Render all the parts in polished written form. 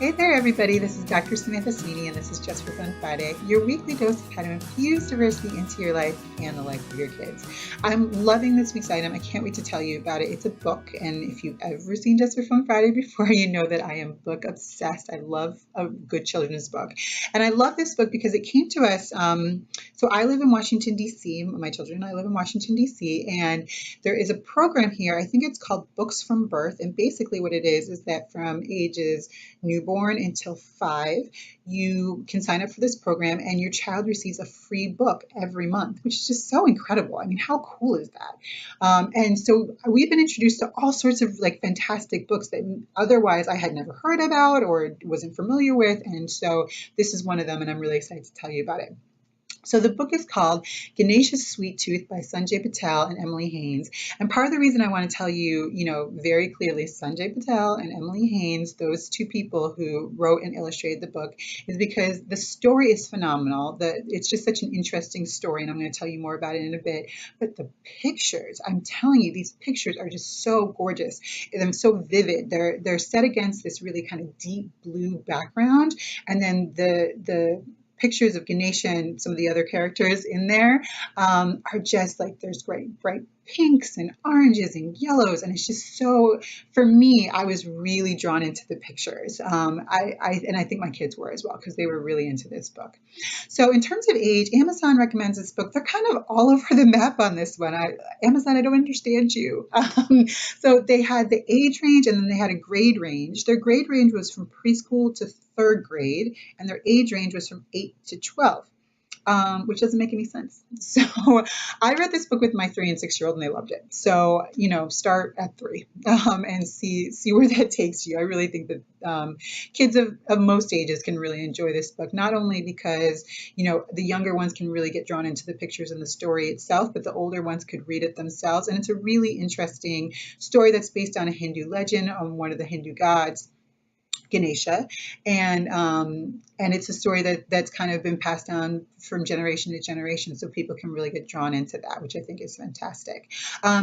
Hey there, everybody. This is Dr. Samantha Sweeney, and this is Just for Fun Friday, your weekly dose of how to infuse diversity into your life and the life of your kids. I'm loving this week's item. I can't wait to tell you about it. It's a book, and if you've ever seen Just for Fun Friday before, you know that I am book obsessed. I love a good children's book. And I love this book because it came to us. So I live in Washington, D.C. My children and I live in Washington, D.C., and there is a program here. I think it's called Books from Birth. And basically what it is that from ages newborn until 5, you can sign up for this program and your child receives a free book every month, which is just so incredible. I mean, how cool is that? And so we've been introduced to all sorts of like fantastic books that otherwise I had never heard about or wasn't familiar with. And so this is one of them, and I'm really excited to tell you about it. So the book is called Ganesha's Sweet Tooth by Sanjay Patel and Emily Haynes. And part of the reason I want to tell you, very clearly, Sanjay Patel and Emily Haynes, those two people who wrote and illustrated the book, is because the story is phenomenal. It's just such an interesting story, and I'm going to tell you more about it in a bit. But the pictures, I'm telling you, these pictures are just so gorgeous. They're so vivid. They're set against this really kind of deep blue background, and then the pictures of Ganesha and some of the other characters in there are just like there's great bright pinks and oranges and yellows, and it's just so, for me, I was really drawn into the pictures. And I think my kids were as well because they were really into this book. So in terms of age, Amazon recommends this book. They're kind of all over the map on this one. Amazon, I don't understand you. So they had the age range and then they had a grade range. Their grade range was from preschool to 3rd grade, and their age range was from 8 to 12. Which doesn't make any sense. So I read this book with my 3 and 6-year-old and they loved it. So, start at 3 and see where that takes you. I really think that kids of most ages can really enjoy this book, not only because, the younger ones can really get drawn into the pictures and the story itself, but the older ones could read it themselves. And it's a really interesting story that's based on a Hindu legend on one of the Hindu gods, Ganesha, and it's a story that's kind of been passed down from generation to generation, so people can really get drawn into that, which I think is fantastic.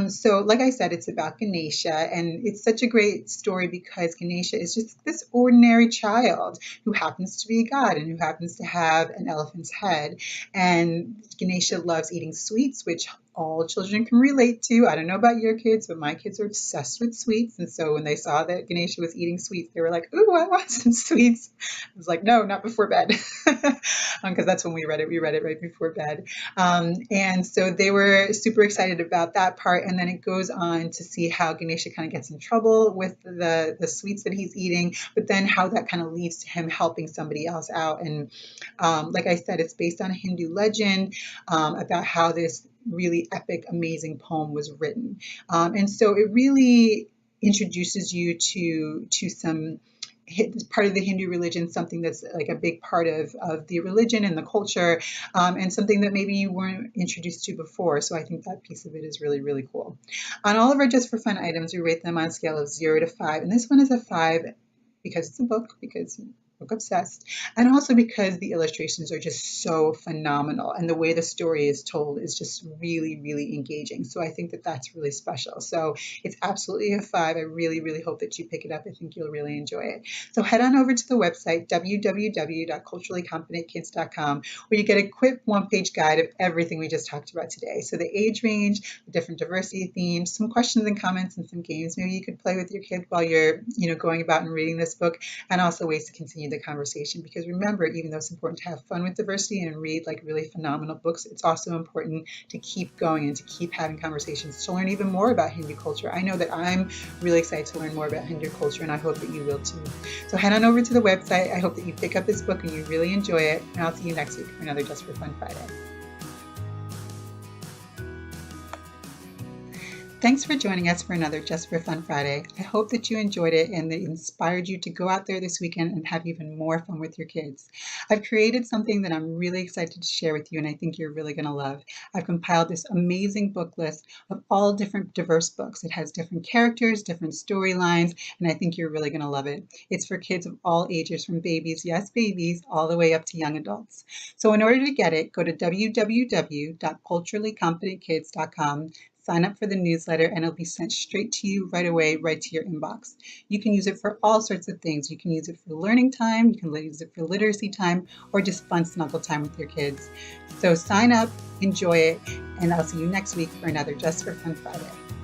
So, like I said, it's about Ganesha, and it's such a great story because Ganesha is just this ordinary child who happens to be a god and who happens to have an elephant's head, and Ganesha loves eating sweets, which all children can relate to. I don't know about your kids, but my kids are obsessed with sweets. And so when they saw that Ganesha was eating sweets, they were like, "Ooh, I want some sweets." I was like, "No, not before bed." Because that's when we read it. We read it right before bed. And so they were super excited about that part. And then it goes on to see how Ganesha kind of gets in trouble with the sweets that he's eating, but then how that kind of leads to him helping somebody else out. And like I said, it's based on a Hindu legend about how this really epic, amazing poem was written. And so it really introduces you to some part of the Hindu religion, something that's like a big part of the religion and the culture, and something that maybe you weren't introduced to before. So I think that piece of it is really, really cool. On all of our Just for Fun items, we rate them on a scale of 0 to 5. And this one is a 5 because it's a book, because book obsessed, and also because the illustrations are just so phenomenal and the way the story is told is just really, really engaging. So I think that that's really special. So it's absolutely a 5. I really, really hope that you pick it up. I think you'll really enjoy it. So head on over to the website, www.culturallycompetentkids.com, where you get a quick one-page guide of everything we just talked about today. So the age range, the different diversity themes, some questions and comments, and some games maybe you could play with your kid while you're going about and reading this book, and also ways to continue the conversation. Because remember, even though it's important to have fun with diversity and read like really phenomenal books, it's also important to keep going and to keep having conversations to learn even more about Hindu culture. I know that I'm really excited to learn more about Hindu culture, and I hope that you will too. So head on over to the website. I hope that you pick up this book and you really enjoy it, and I'll see you next week for another Just for Fun Friday. Thanks for joining us for another Just for Fun Friday. I hope that you enjoyed it and that it inspired you to go out there this weekend and have even more fun with your kids. I've created something that I'm really excited to share with you, and I think you're really going to love. I've compiled this amazing book list of all different diverse books. It has different characters, different storylines, and I think you're really going to love it. It's for kids of all ages, from babies, yes, babies, all the way up to young adults. So in order to get it, go to www.culturallycompetentkids.com sign up for the newsletter and it'll be sent straight to you right away, right to your inbox. You can use it for all sorts of things. You can use it for learning time, you can use it for literacy time, or just fun snuggle time with your kids. So sign up, enjoy it, and I'll see you next week for another Just for Fun Friday.